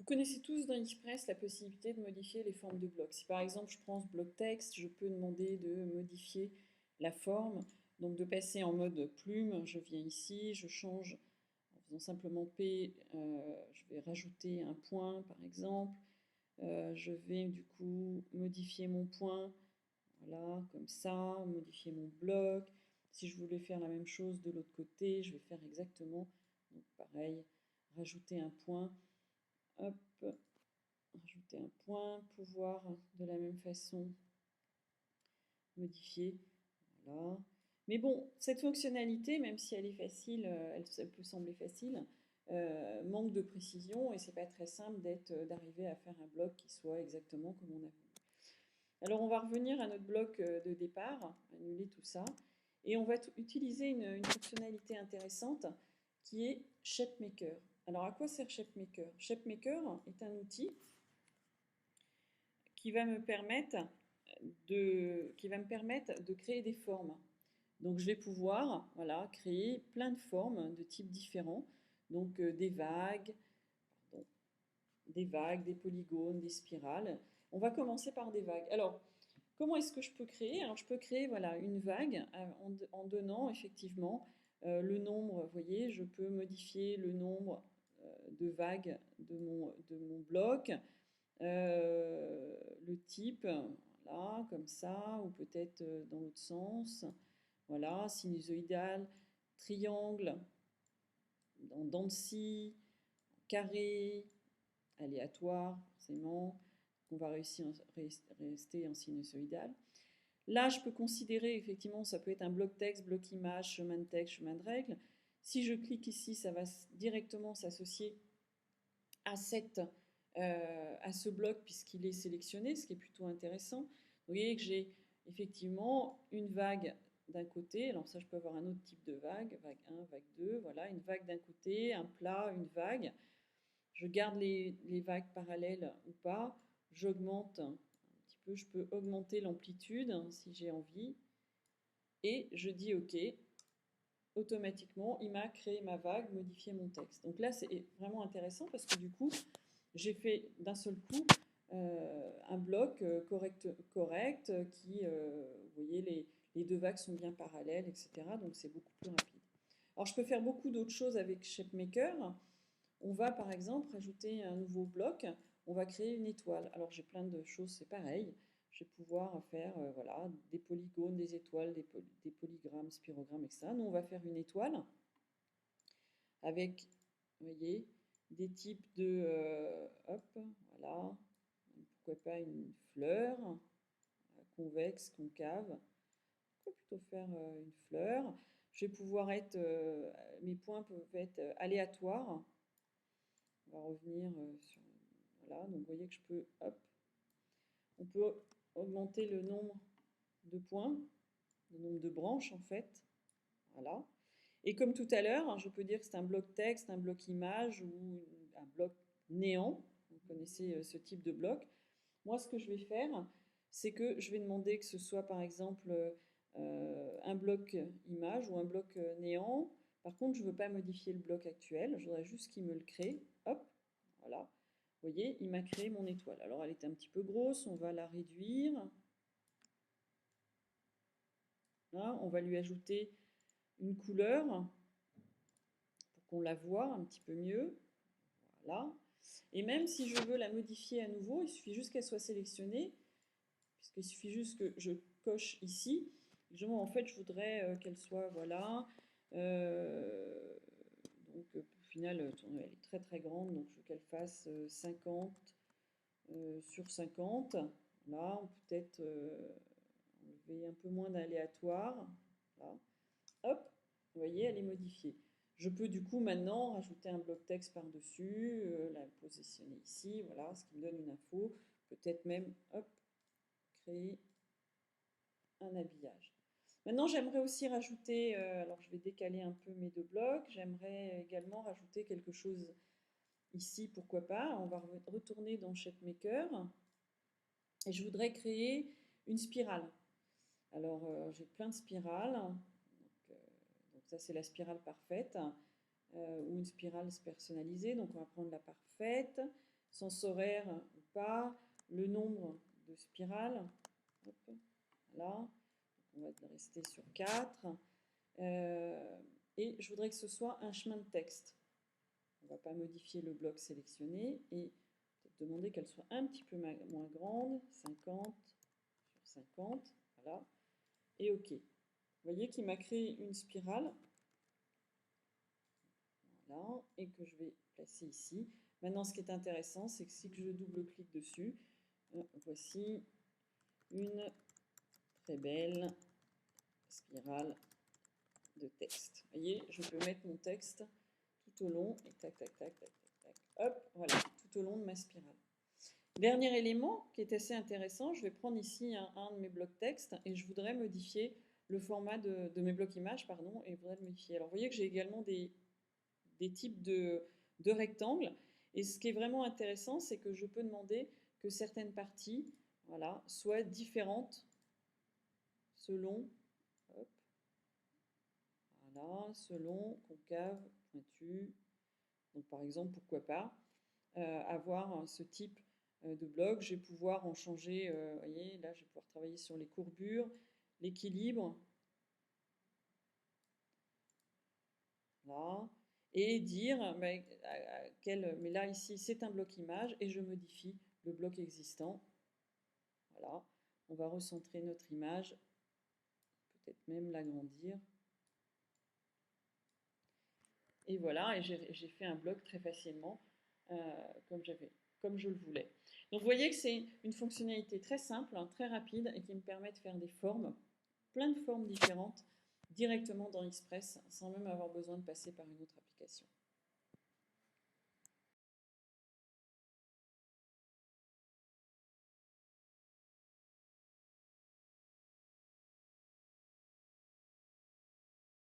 Vous connaissez tous dans Express la possibilité de modifier les formes de blocs. Si par exemple je prends ce bloc texte, je peux demander de modifier la forme, donc de passer en mode plume. Je viens ici, je change en faisant simplement P, je vais rajouter un point par exemple. Je vais du coup modifier mon point, voilà, comme ça, modifier mon bloc. Si je voulais faire la même chose de l'autre côté, je vais faire exactement, donc pareil, rajouter un point. Hop, rajouter un point, pouvoir de la même façon modifier. Voilà. Mais bon, cette fonctionnalité, même si elle est facile, elle peut sembler facile, manque de précision et c'est pas très simple d'arriver à faire un bloc qui soit exactement comme on a voulu. Alors on va revenir à notre bloc de départ, annuler tout ça, et on va utiliser une fonctionnalité intéressante qui est ShapeMaker. Alors à quoi sert ShapeMaker? ShapeMaker est un outil qui va me permettre de créer des formes. Donc je vais pouvoir voilà, créer plein de formes de types différents. Donc des vagues, des polygones, des spirales. On va commencer par des vagues. Alors, comment est-ce que je peux créer? Alors je peux créer voilà, une vague en donnant effectivement le nombre. Vous voyez, je peux modifier le nombre de vagues de mon bloc. Le type, voilà, comme ça, ou peut-être dans l'autre sens. Voilà, sinusoïdal, triangle, en dents de scie, carré, aléatoire, forcément. On va réussir rester en sinusoïdal. Là, je peux considérer, effectivement, ça peut être un bloc texte, bloc image, chemin de texte, chemin de règle. Si je clique ici, ça va directement s'associer à ce bloc puisqu'il est sélectionné, ce qui est plutôt intéressant. Vous voyez que j'ai effectivement une vague d'un côté, alors ça je peux avoir un autre type de vague 1, vague 2, voilà, une vague d'un côté, un plat, une vague. Je garde les vagues parallèles ou pas, j'augmente un petit peu, je peux augmenter l'amplitude si j'ai envie, et je dis OK. Automatiquement, il m'a créé ma vague, modifié mon texte. Donc là, c'est vraiment intéressant parce que du coup, j'ai fait d'un seul coup un bloc correct qui, vous voyez, les deux vagues sont bien parallèles, etc. Donc c'est beaucoup plus rapide. Alors je peux faire beaucoup d'autres choses avec ShapeMaker. On va par exemple rajouter un nouveau bloc. On va créer une étoile. Alors j'ai plein de choses, c'est pareil. Je vais pouvoir faire voilà, des polygones, des étoiles, des polygrammes, spirogrammes, etc. Nous, on va faire une étoile avec, vous voyez, des types de... hop, voilà. Pourquoi pas une fleur, convexe, concave. Pourquoi plutôt faire une fleur? Je vais pouvoir être... mes points peuvent être aléatoires. On va revenir sur... Voilà, donc vous voyez que je peux... Hop, on peut augmenter le nombre de points, le nombre de branches en fait. Voilà. Et comme tout à l'heure, je peux dire que c'est un bloc texte, un bloc image ou un bloc néant. Vous connaissez ce type de bloc. Moi, ce que je vais faire, c'est que je vais demander que ce soit par exemple un bloc image ou un bloc néant. Par contre, je ne veux pas modifier le bloc actuel, je voudrais juste qu'il me le crée. Hop, voilà. Vous voyez, il m'a créé mon étoile. Alors, elle est un petit peu grosse, on va la réduire. Là, on va lui ajouter une couleur pour qu'on la voit un petit peu mieux. Voilà. Et même si je veux la modifier à nouveau, il suffit juste qu'elle soit sélectionnée, puisqu'il suffit juste que je coche ici. En fait, je voudrais qu'elle soit, voilà. Donc, au final, elle est très très grande, donc je veux qu'elle fasse 50 sur 50. Là, on peut peut-être enlever un peu moins d'aléatoire. Là. Hop, vous voyez, elle est modifiée. Je peux du coup maintenant rajouter un bloc texte par-dessus, la positionner ici, voilà, ce qui me donne une info. Peut-être même, hop, créer un habillage. Maintenant, j'aimerais aussi rajouter, alors je vais décaler un peu mes deux blocs, j'aimerais également rajouter quelque chose ici, pourquoi pas. On va retourner dans ShapeMaker et je voudrais créer une spirale. Alors, j'ai plein de spirales. Donc ça, c'est la spirale parfaite ou une spirale personnalisée. Donc, on va prendre la parfaite. sens horaire ou pas, le nombre de spirales. Hop, voilà, on va rester sur 4. Et je voudrais que ce soit un chemin de texte. On ne va pas modifier le bloc sélectionné et peut-être demander qu'elle soit un petit peu moins grande, 50 sur 50, voilà, et OK. Vous voyez qu'il m'a créé une spirale, voilà, et que je vais placer ici. Maintenant, ce qui est intéressant, c'est que si je double-clique dessus, voici une très belle spirale de texte. Vous voyez, je peux mettre mon texte tout au long, et tac, tac, tac, tac, tac, tac, hop, voilà, tout au long de ma spirale. Dernier élément qui est assez intéressant, je vais prendre ici un de mes blocs texte et je voudrais modifier le format de mes blocs images, pardon, et je voudrais le modifier. Alors, vous voyez que j'ai également des types de rectangles, et ce qui est vraiment intéressant, c'est que je peux demander que certaines parties, voilà, soient différentes selon, hop, voilà, selon concave, pointu. Donc, par exemple, pourquoi pas avoir ce type de bloc. Je vais pouvoir en changer, vous voyez, là, je vais pouvoir travailler sur les courbures, l'équilibre. Là. Et dire, mais là, ici, c'est un bloc image et je modifie le bloc existant. Voilà. On va recentrer notre image, peut-être même l'agrandir. Et voilà, et j'ai fait un bloc très facilement, comme je le voulais. Donc vous voyez que c'est une fonctionnalité très simple, hein, très rapide, et qui me permet de faire des formes, plein de formes différentes, directement dans Express, sans même avoir besoin de passer par une autre application.